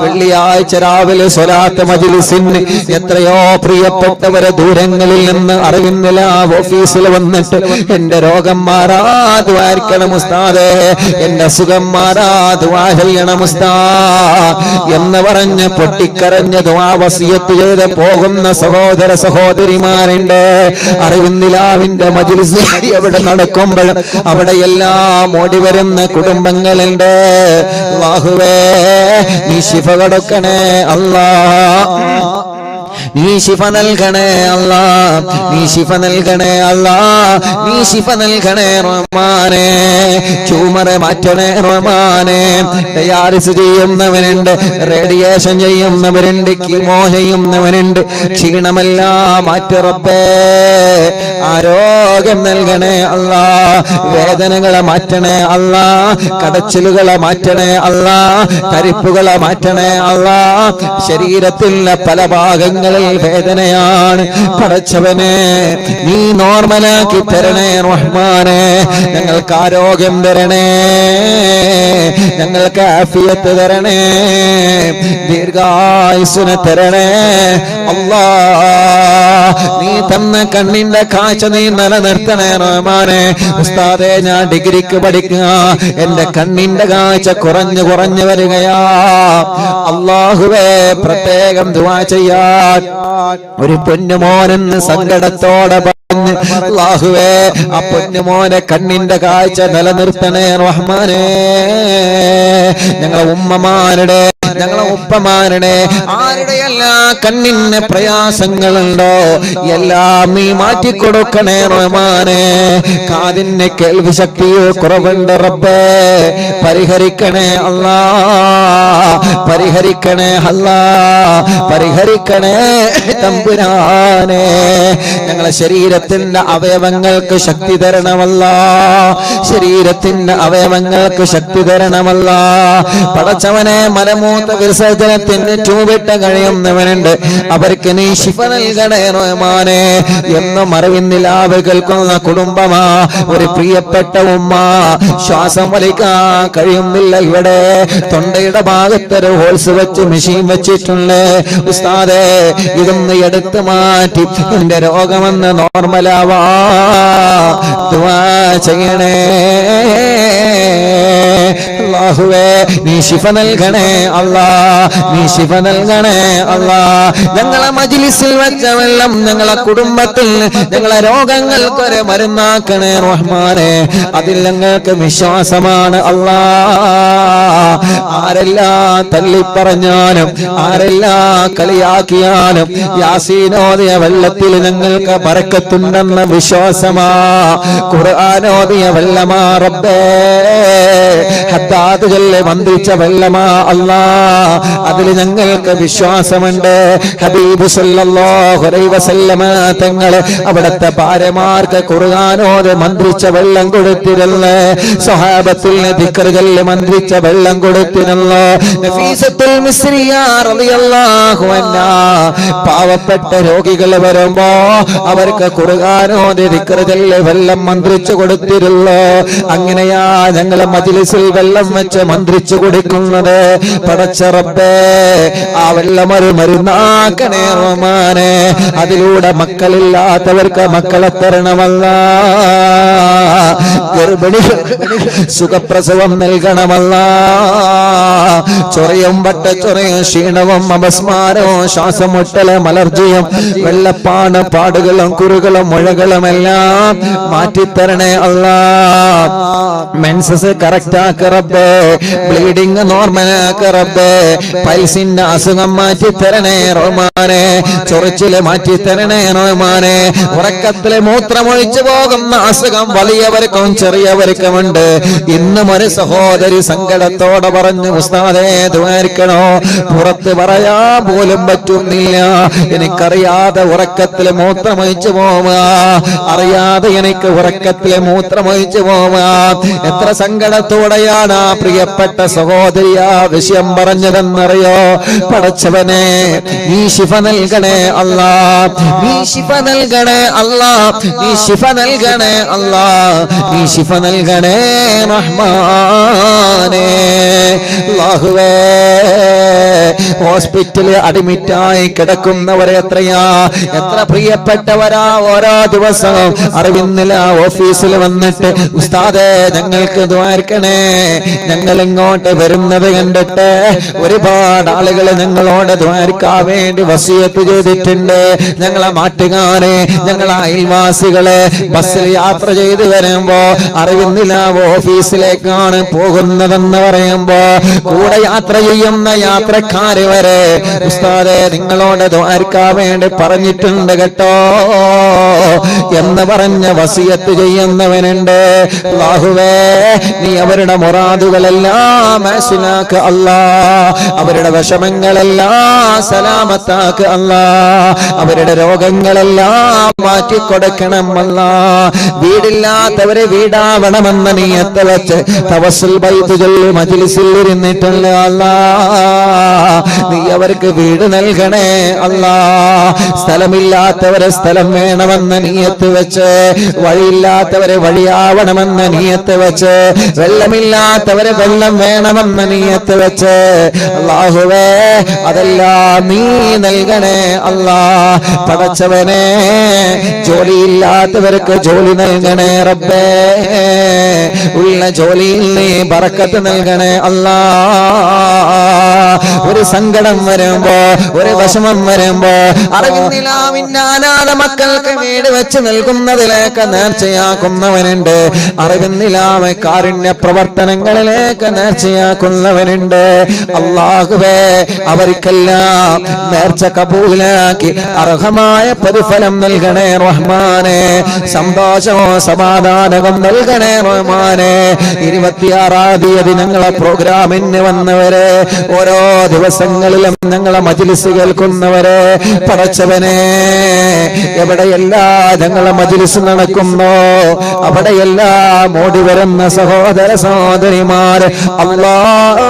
വെള്ളിയാഴ്ച വെള്ളിയാഴ്ച രാവിലെ സ്വലാത്ത് മജ്ലിസിന് എത്രയോ പ്രിയപ്പെട്ടവരെ ദൂരങ്ങളിൽ നിന്ന് അറിവിന്നില്ല ഓഫീസിൽ വന്നിട്ട് എന്റെ രോഗം മാറാദ്വാരിക്കണം ഉസ്താദേ, എന്റെ സുഖം മാറാദ്വാഹരണം ഉസ്താദ് എന്ന് പറഞ്ഞ് പൊട്ടിക്കരഞ്ഞ് ദുആ വസിയത്ത് ചെയ്ത് പോകുന്ന സഹോദര സഹോദരിമാരുണ്ട്. അറിവിന്നിലാവിന്റെ മജ്ലിസ് എവിടെ നടക്കുമ്പോൾ അവിടെ എല്ലാം ഓടി വരുന്ന കുടുംബങ്ങളുണ്ട്. അല്ലാഹുവേ നീ ശിഫ കൊടുക്കണേ അല്ലാ, നീ ശിഫ നൽകണേ അല്ലാ, നീ ശിഫ നൽകണേ അല്ലാ, നീ ശിഫ നൽകണേ റഹ്മാനേ. ട്യൂമർ മാറ്റണേ റഹ്മാനേ. ഡയാലിസിസ് ചെയ്യുന്നവനുണ്ട്, റേഡിയേഷൻ ചെയ്യുന്നവരുണ്ട്, കീമോ ചെയ്യുന്നവനുണ്ട്. ക്ഷീണമെല്ലാം മാറ്റി റബ്ബേ, ആരോഗ്യം നൽകണേ അല്ലാ, വേദനകളെ മാറ്റണേ അല്ലാ, കടച്ചിലുകളെ മാറ്റണേ അല്ലാ, തരിപ്പുകളെ മാറ്റണേ അല്ലാ. ശരീരത്തിലെ പല ഭാഗങ്ങളിൽ വേദനയാണ്, പടച്ചവനെ നീ നോർമലാക്കി തരണേ റഹ്മാനെ. ഞങ്ങൾക്ക് ആരോഗ്യം തരണേ, ഞങ്ങൾക്ക് ആഫിയത്ത് തരണേ, ദീർഘായുസ്സിനെ തരണേ അല്ലാ. നീ തന്ന കണ്ണിന്റെ കാഴ്ച നീ നിലനിർത്തണേ റഹ്മാനെ. ഉസ്താദേ ഞാൻ ഡിഗ്രിക്ക് പഠിക്കുക, എന്റെ കണ്ണിന്റെ കാഴ്ച കുറഞ്ഞു വരികയാ. അല്ലാഹുവേ പ്രത്യേകം ദുആ ചെയ്യാൻ ഒരു പൊന്നുമോനെന്ന് സങ്കടത്തോടെ പറഞ്ഞ് അല്ലാഹുവേ ആ പൊന്നുമോനെ കണ്ണിന്റെ കാഴ്ച നിലനിർത്തണേ റഹ്മാനേ. ഞങ്ങളെ ഉമ്മമാരുടെ, ഞങ്ങളെ ഉപ്പമാരുടെ ആരുടെയെല്ലാ കണ്ണിന് പ്രയാസങ്ങളുണ്ടോ എല്ലാം നീ മാറ്റിക്കൊടുക്കണേ റഹ്മാനേ. കാതിന് കേൾവി ശക്തിയോ കുറവുണ്ട് റബ്ബേ, പരിഹരിക്കണേ അല്ലാ, പരിഹരിക്കണേ അല്ലാ, പരിഹരിക്കണേ തമ്പുരാനെ. ഞങ്ങളെ ശരീരത്തിന്റെ അവയവങ്ങൾക്ക് ശക്തി തരണമല്ലാ, ശരീരത്തിന്റെ അവയവങ്ങൾക്ക് ശക്തി തരണമല്ലാ. പടച്ചവനെ മലമൂത്ര വിസർജനത്തിന് ട്യൂബിട്ട് കഴിയുന്നവനുണ്ട്, അവർക്ക് നീ ശിഫ നൽകണേ റഹ്മാനെ. എന്നും അറിവിന്നിലാവ് കേൾക്കുന്ന കുടുംബമാ, ഒരു പ്രിയപ്പെട്ട ഉമ്മ ശ്വാസം വലിക്കാൻ കഴിയുന്നില്ല, ഇവിടെ തൊണ്ടയുടെ ഭാഗത്തൊരു ഹോൾസ് വെച്ച് മെഷീൻ വെച്ചിട്ടുണ്ട്. ഉസ്താദേ ഇതൊന്ന് എടുത്തു മാറ്റി എന്റെ രോഗമെന്ന് നോർമലാവാ ദുആ ചെയ്യണേ. അല്ലാഹുവേ നീ ശിഫ നൽകണേ അല്ലാ, നീ ശിഫ നൽകണേ അല്ലാ. ഞങ്ങളെ മജ്ലിസിൽ വെച്ച വെള്ളം ഞങ്ങളെ കുടുംബത്തിൽ ഞങ്ങളെ രോഗങ്ങൾക്കൊരു മരുന്നാക്കണേ റഹ്മാനെ. അതിൽ ഞങ്ങൾക്ക് വിശ്വാസമാണ് അല്ലാ. ആരെല്ലാം തള്ളിപ്പറഞ്ഞാലും ആരെല്ലാം കളിയാക്കിയാലും യാസീനോദിയ വെള്ളത്തിൽ ഞങ്ങൾക്ക് ബറക്കത്തുണ്ടെന്ന വിശ്വാസമാ. ഖുർആനോദിയ വെള്ളമാ റബ്ബേ, ഹദ്ദാദ് ചൊല്ലി മന്ത്രിച്ച വെള്ളമാ അല്ലാ, അതിൽ ഞങ്ങൾക്ക് വിശ്വാസമുണ്ട്. ഹബീബ് സല്ലല്ലാഹു അലൈഹി വസല്ലമ തങ്ങളെ അവിടുത്തെ ഭാര്യമാർക്ക് ഖുർആനോദി മന്ത്രിച്ച വെള്ളം കൊടുത്തിരുന്നു, സ്വഹാബത്തിന് ദിക്ർ ചൊല്ലി മന്ത്രിച്ച വെള്ളം കൊടുത്തിരുന്നു. നഫീസത്തുൽ മിസ്രിയ റളിയല്ലാഹു അൻഹാ പാവപ്പെട്ട രോഗികൾ വരുമ്പോ അവർക്ക് ഖുർആനോദി ദിക്ർ ചൊല്ലി വെള്ളം മന്ത്രിച്ചു കൊടുത്തിരുന്നു. അങ്ങനെയാ ഞങ്ങളെ മജ്ലിസിൽ വെള്ളം വെച്ച് മന്ത്രിച്ചു കൊടുക്കുന്നത്. പടച്ച റബ്ബേ ആ വെള്ളം ഒരു മരുന്നാക്കണേ റഹ്മാനെ. അതിലൂടെ മക്കളില്ലാത്തവർക്ക് മക്കളെ തരണമല്ല, ഗർഭിണികൾ സുഖപ്രസവം നൽകണമല്ല. ചൊറിയും വട്ടച്ചൊറിയും ക്ഷീണവും അപസ്മാരവും ശ്വാസമുട്ടലും അലർജിയും വെള്ളപ്പാണ് പാടുകളും കുറുകളും മുഴകളും എല്ലാം മാറ്റിത്തരണേ അല്ലാ. മെൻസസ് കറക്റ്റ് ആക്ക് റബ്ബേ, ബ്ലീഡിംഗ് നോർമൽ ആക്ക് റബ്ബേ, പൈൽസിന്റെ അസുഖം മാറ്റി തരണേ റഹ്മാനെ, ചൊറിച്ചില് മാറ്റി തരണേ റഹ്മാനെ. ഉറക്കത്തില് മൂത്രമൊഴിച്ചു പോകുന്ന അസുഖം വലിയവർക്കും ചെറിയവർക്കുമുണ്ട്. ഇന്നും ഒരു സഹോദരി സങ്കടത്തോടെ പറഞ്ഞു, ഉസ്താദേ ദ്വാരിക്കണോ, പുറത്ത് പറയാൻ പോലും പറ്റുന്നില്ല, എനിക്കറിയാതെ ഉറക്കത്തില് മൂത്രമൊഴിച്ചു പോവാ, അറിയാതെ എനിക്ക് ഉറക്കത്തില് മൂത്രമൊഴിച്ചു പോവാ. എത്ര സങ്കടത്തോടെ എന്തുകൂടെയാണ് ആ പ്രിയപ്പെട്ട സഹോദരി ആ വിഷയം പറഞ്ഞതെന്നറിയോ? പടച്ചവനെ നീ ശിഫ നൽകണേ അല്ലാ, നീ ശിഫ നൽകണേ അല്ലാ, നീ ശിഫ നൽകണേ അല്ലാ, നീ ശിഫ നൽകണേ റഹ്മാനേ. അല്ലാഹുവേ, ഹോസ്പിറ്റലിൽ അഡ്മിറ്റായി കിടക്കുന്നവരെ എത്ര പ്രിയപ്പെട്ടവരാ ഓരോ ദിവസവും അറിവിന്നില്ല ഓഫീസിൽ വന്നിട്ട് ഉസ്താദേ ഞങ്ങൾക്ക് ദ്വാരക്കണേ, ഞങ്ങൾ ഇങ്ങോട്ട് വരുന്നത് കണ്ടിട്ട് ഒരുപാട് ആളുകൾ ഞങ്ങളോട് ദ്വാരക്കാൻ വേണ്ടി വസിയത്ത് ചെയ്തിട്ടുണ്ട്. ഞങ്ങളെ നാട്ടുകാരെ, ഞങ്ങളെ അയൽവാസികളെ ബസ്സിൽ യാത്ര ചെയ്ത് വരുമ്പോ അറിവിന്നില്ല ഓഫീസിലേക്കാണ് പോകുന്നതെന്ന് പറയുമ്പോ കൂടെ യാത്ര ചെയ്യുന്ന യാത്രക്കാര് വരെ ഉസ്താദേ നിങ്ങളോട് ദ്വാരക്കാൻ വേണ്ടി പറഞ്ഞിട്ടുണ്ട് കേട്ടോ എന്ന് പറഞ്ഞ വസിയത്ത് ചെയ്യുന്നവനുണ്ട്. അല്ലാഹുവേ, നീ അവരുടെ മുറാദുകളെല്ലാം മനസ്സിലാക്ക് അല്ലാ, അവരുടെ വിഷമങ്ങളെല്ലാം സലാമത്താക്ക് അല്ലാ, അവരുടെ രോഗങ്ങളെല്ലാം മാറ്റിക്കൊടുക്കണം അല്ലാ. വീടില്ലാത്തവരെ വീടാവണമെന്ന നീയത്ത് വെച്ച് തവസ്സുൽ ബൈത്ത് ചൊല്ലി മജ്ലിസിൽ ഇരുന്നിട്ടുണ്ട് അല്ലാ, നീ അവർക്ക് വീട് നൽകണേ അല്ലാ. സ്ഥലമില്ലാത്തവരെ സ്ഥലം വേണമെന്ന നീയത്ത് വെച്ച്, വഴിയില്ലാത്തവരെ വഴിയാവണമെന്ന നീയത്ത് വെച്ച്, വെള്ളമില്ലാത്തവരെ വെള്ളം വേണമെന്ന നീയത്ത് വെച്ച് അല്ലാഹുവേ അതെല്ലാം നീ നൽകണേ അല്ലാ. പടച്ചവനെ, ജോലിയില്ലാത്തവർക്ക് ജോലി നൽകണേ റബ്ബേ, ഉള്ള ജോലിയിൽ നീ ബറക്കത്ത് നൽകണേ അല്ലാ. ഒരു സങ്കടം വരുമ്പോ, ഒരു വിഷമം വരുമ്പോ അറിവിന്നിലാവിന്റെ അനാഥ മക്കൾക്ക് വീട് വെച്ച് നൽകുന്നതിലേക്ക് നേർച്ചയാക്കുന്നവനുണ്ട്. അറിവിന്നിലാവ് കാരുണ്യ പ്രവർത്തനങ്ങളിലേക്ക് നേർച്ചയാക്കുന്നവനുണ്ട്. അല്ലാഹുവേ, അവർക്കെല്ലാം നേർച്ച കബൂലാക്കി അർഹമായ പ്രതിഫലം നൽകണേ റഹ്മാനെ. സന്തോഷമോ സമാധാനവും നൽകണേ റഹ്മാനെ. 26-ാം തീയതി ഞങ്ങളെ പ്രോഗ്രാമിന് വന്നവരെ, ഓരോ ദിവസങ്ങളിലും ഞങ്ങളെ മജ്ലിസ് കേൾക്കുന്നവരെ, പടച്ചവനെ എവിടെയെല്ലാം ഞങ്ങളെ മജ്ലിസ് നടക്കുന്നോ അവിടെയെല്ലാം ഓടി വരുന്ന സഹോദര സഹോദരിമാർ അല്ലാഹ്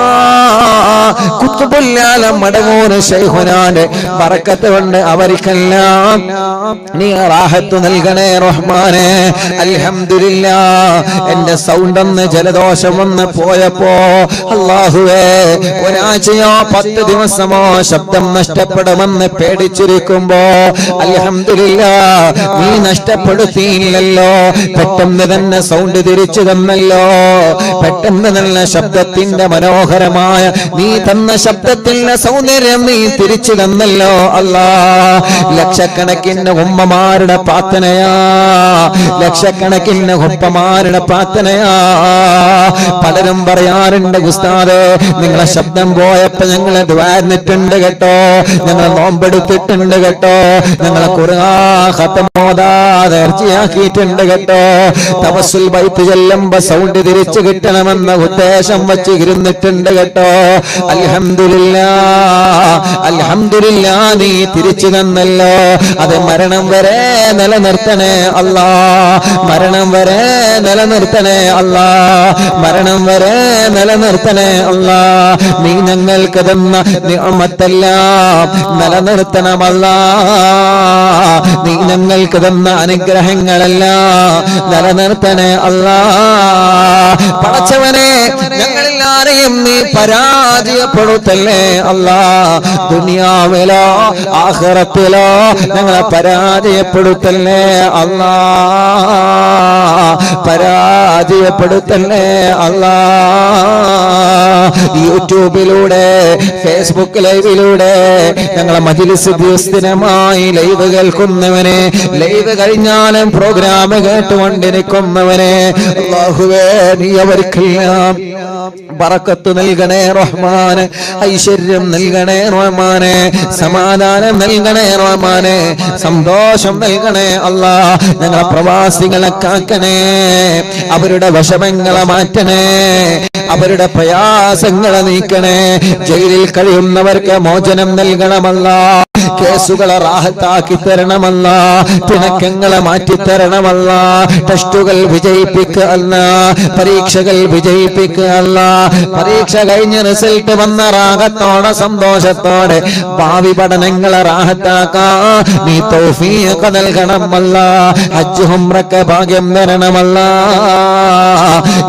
കുത്തുബുല്ലാലം മടങ്ങൂര് ശൈഖുനാന്റെ ബറക്കത്ത് കൊണ്ട് അവർക്കെല്ലാം നീ റാഹത്ത് നൽകണേ റഹ്മാനെ. അൽഹംദുലില്ലാഹ്, എന്റെ സൗണ്ട് ഒന്ന് ജലദോഷം വന്ന് പോയപ്പോ അല്ലാഹുവേ ഒരാഴ്ചയോ 10 ദിവസമോ ശബ്ദം നഷ്ടപ്പെടുമെന്ന് പേടിച്ചിരിക്കുമ്പോ അൽഹംദുലില്ലാഹ് നീ നഷ്ടപ്പെടുത്തിയില്ലല്ലോ. പെട്ടെന്ന് തന്നെ സൗണ്ട് തിരിച്ചു തന്നല്ലോ. പെട്ടെന്ന് നല്ല ശബ്ദത്തിന്റെ മനോഹരമായ നീ തന്ന ശബ്ദത്തിന്റെ സൗന്ദര്യം നീ തിരിച്ചു തന്നല്ലോ അല്ലാ. ലക്ഷക്കണക്കിന് ഉമ്മമാരുടെ പ്രാർത്ഥനയാ, ലക്ഷക്കണക്കിന് ഉപ്പമാരുടെ പ്രാർത്ഥനയാ. പലരും പറയാറുണ്ട് ഉസ്താദേ നിങ്ങളെ ശബ്ദം പോയപ്പോ ഞങ്ങളെ ദ്വാരന്നിട്ടുണ്ട് കേട്ടോ, ഞങ്ങൾ നോമ്പെടുത്തിട്ടുണ്ട് കേട്ടോ, ഞങ്ങളെ ഖുർആൻ ഖത്ം ഓതാതെ ഇർജിയാക്കിയിട്ടുണ്ട് കേട്ടോ. തവസ്സുൽ ബൈത്ത് ചെല്ലുമ്പോ സൗണ്ട് തിരിച്ചു കിട്ടണമെന്ന ഉദ്ദേശം വെച്ച് ഇരുന്നിട്ടുണ്ട് കേട്ടോ. അൽഹംദുലില്ലാഹ്, അൽഹംദുലില്ലാഹ് നീ തിരിച്ചു തന്നല്ലോ. അത് മരണം വരെ നിലനിർത്തണേ അല്ലാ, മരണം വരെ നിലനിർത്തണേ അല്ലാ, മരണം വരെ നിലനിർത്തണേ അല്ലാ. നീ ഞങ്ങൾക്ക് തന്ന നിഅമത്തെല്ലാം നിലനിർത്തണമല്ലാ. നീ ഞങ്ങൾക്ക് തന്ന അനുഗ്രഹങ്ങളെല്ലാം നിലനിർത്തണേ അല്ലാ. പടച്ചവനെ, ഞങ്ങളെല്ലാരെയും നീ പരാജയപ്പെടുത്തല്ലേ അല്ലാ. ദുനിയാവിലോ ആഖിറത്തിലോ ഞങ്ങളെ പരാജയപ്പെടുത്തല്ലേ അല്ലാ, പരാജയപ്പെടുത്തല്ലേ അല്ലാ. യൂട്യൂബിലൂടെ, ഫേസ്ബുക്ക് ലൈവിലൂടെ ഞങ്ങളെ മജ്ലിസ് ദിവസമായി ലൈവ് കേൾക്കുന്നവനെ, ലൈവ് കഴിഞ്ഞാലും പ്രോഗ്രാം കേട്ടുകൊണ്ടിരിക്കുന്നവനെ അല്ലാഹുവേ നീ അവർക്കെല്ലാം ബറക്കത്ത് നൽകണേ റഹ്മാനെ, ഐശ്വര്യം നൽകണേ റഹ്മാനെ, സമാധാനം നൽകണേ റഹ്മാനെ, സന്തോഷം നൽകണേ അല്ലാ. ഞങ്ങളെ പ്രവാസികളെ കാക്കണേ, അവരുടെ വിഷമങ്ങളെ മാറ്റണേ, അവരുടെ പ്രയാസങ്ങളെ നീക്കണേ. ജയിലിൽ കഴിയുന്നവർക്ക് മോചനം നൽകണമല്ല. കേസുകളെ റാഹത്താക്കി തരണമല്ല, പിണക്കങ്ങളെ മാറ്റിത്തരണമല്ല, ടെസ്റ്റുകൾ വിജയിപ്പിക്കുക അല്ല, പരീക്ഷകൾ വിജയിപ്പിക്കുക അല്ല, പരീക്ഷ കഴിഞ്ഞ് റിസൾട്ട് വന്ന റാഹത്തോടെ സന്തോഷത്തോടെ ഭാവി പഠനങ്ങളെ റാഹത്താക്കാ നീ തൗഫീഖ് നൽകണമല്ല, ഹജ്ജ് ഉംറക്ക് ഭാഗ്യം തരണമല്ല.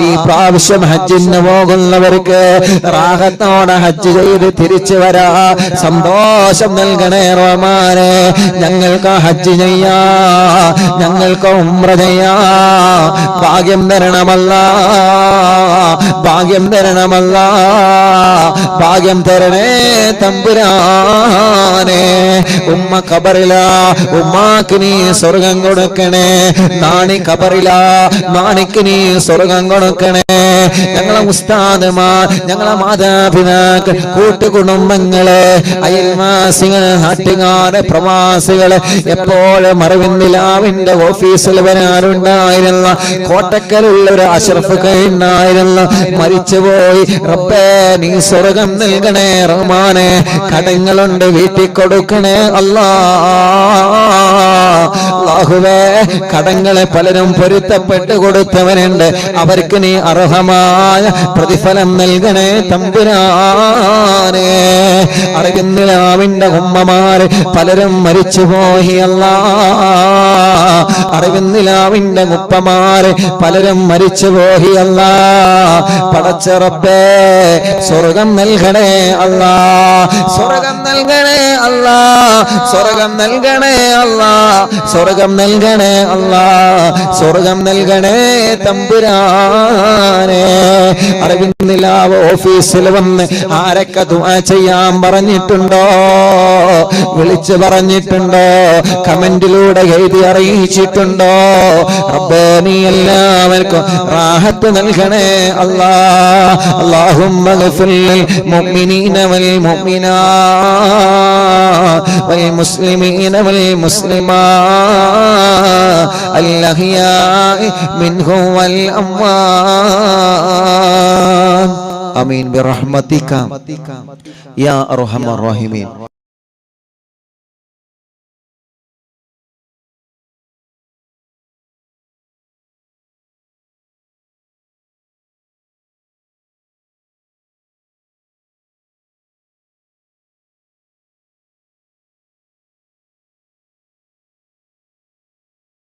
ഈ പ്രാവശ്യം ഹജ്ജിന് പോകുന്നവർക്ക് റാഹത്തോടെ ഹജ്ജ് ചെയ്ത് തിരിച്ചു വരാ സന്തോഷം നൽകണേ റഹ്മാനേ. ഞങ്ങൾക്ക് ഹജ്ജ് ചെയ്യാ, ഞങ്ങൾക്ക് ഉംറ ചെയ്യാ ഭാഗ്യം തരണമല്ല, ഭാഗ്യം തരണമല്ല, ഭാഗ്യം തരണേ തമ്പുരാനെ. ഉമ്മ ഖബറിലാ, ഉമ്മാക്ക് നീ സ്വർഗം കൊടുക്കണേ. നാണി ഖബറിലാ, നാണിക്ക് നീ സ്വർഗം കൊടുക്കണേ. ഞങ്ങളെ ഉസ്താദുമാർ, ഞങ്ങളെ മാതാപിതാക്കൾ, കൂട്ടുകുടുംബങ്ങള്, അയൽവാസികള്, നാട്ടുകാര്, പ്രവാസികള്, എപ്പോഴും അറിവിന്ദിലാവിന്റെ ഓഫീസിൽ വരാറുണ്ടായിരുന്ന കോട്ടക്കലുള്ള ഒരു അഷ്റഫ് ഉണ്ടായിരുന്ന മരിച്ചുപോയി. റബ്ബേ നീ സ്വർഗം നൽകണേ റഹ്മാനെ. കടങ്ങളുണ്ട് വീട്ടിൽ കൊടുക്കണേ അല്ലാഹുവേ. കടങ്ങളെ പലരും പൊരുത്തപ്പെട്ട് കൊടുത്തവനുണ്ട്, അവർക്ക് നീ അർഹമായ പ്രതിഫലം നൽകണേ തമ്പുരാനെ. അറിവിന്ദിലാവിന്റെ ഉമ്മമാര് പലരും മരിച്ചുപോയി അല്ലാ. അറിവിന്ദിലാവിന്റെ ഉപ്പമാര് പലരും മരിച്ചുപോയി അല്ലാ. പടച്ച റബ്ബേ സ്വർഗം നൽകണേ അല്ലാ, സ്വർഗം നൽകണേ അല്ലാ, സ്വർഗം നൽകണേ അല്ലാ, സ്വർഗം നൽകണേ അല്ലാ, സ്വർഗം നൽകണേ തമ്പുരാനെ. അറിവിന്ദിലാവ് ഓഫീസിൽ വന്ന് ആരൊക്കെ ദുആ ചെയ്യാൻ പറഞ്ഞിട്ടുണ്ടോ, വിളിച്ചു പറഞ്ഞിട്ടുണ്ടോ, കമന്റിലൂടെ എഴുതി അറിയിച്ചിട്ടുണ്ടോ? റബ്ബേ നീ എല്ലാവർക്കും റാഹത്ത് നൽകണേ അല്ലാ. അല്ലാഹുമ്മ ഗഫിർ ലിൽ മുഅ്മിനീന വൽ മുഅ്മിനാത്ത് വൽ മുസ്ലിമീന വൽ മുസ്ലിമാത്ത് അൽ അഹ്യാഇ മിൻഹും വൽ അംവാത്ത്. ആമീൻ ബിറഹ്മതിക യാ അർഹമർ റഹീമീൻ.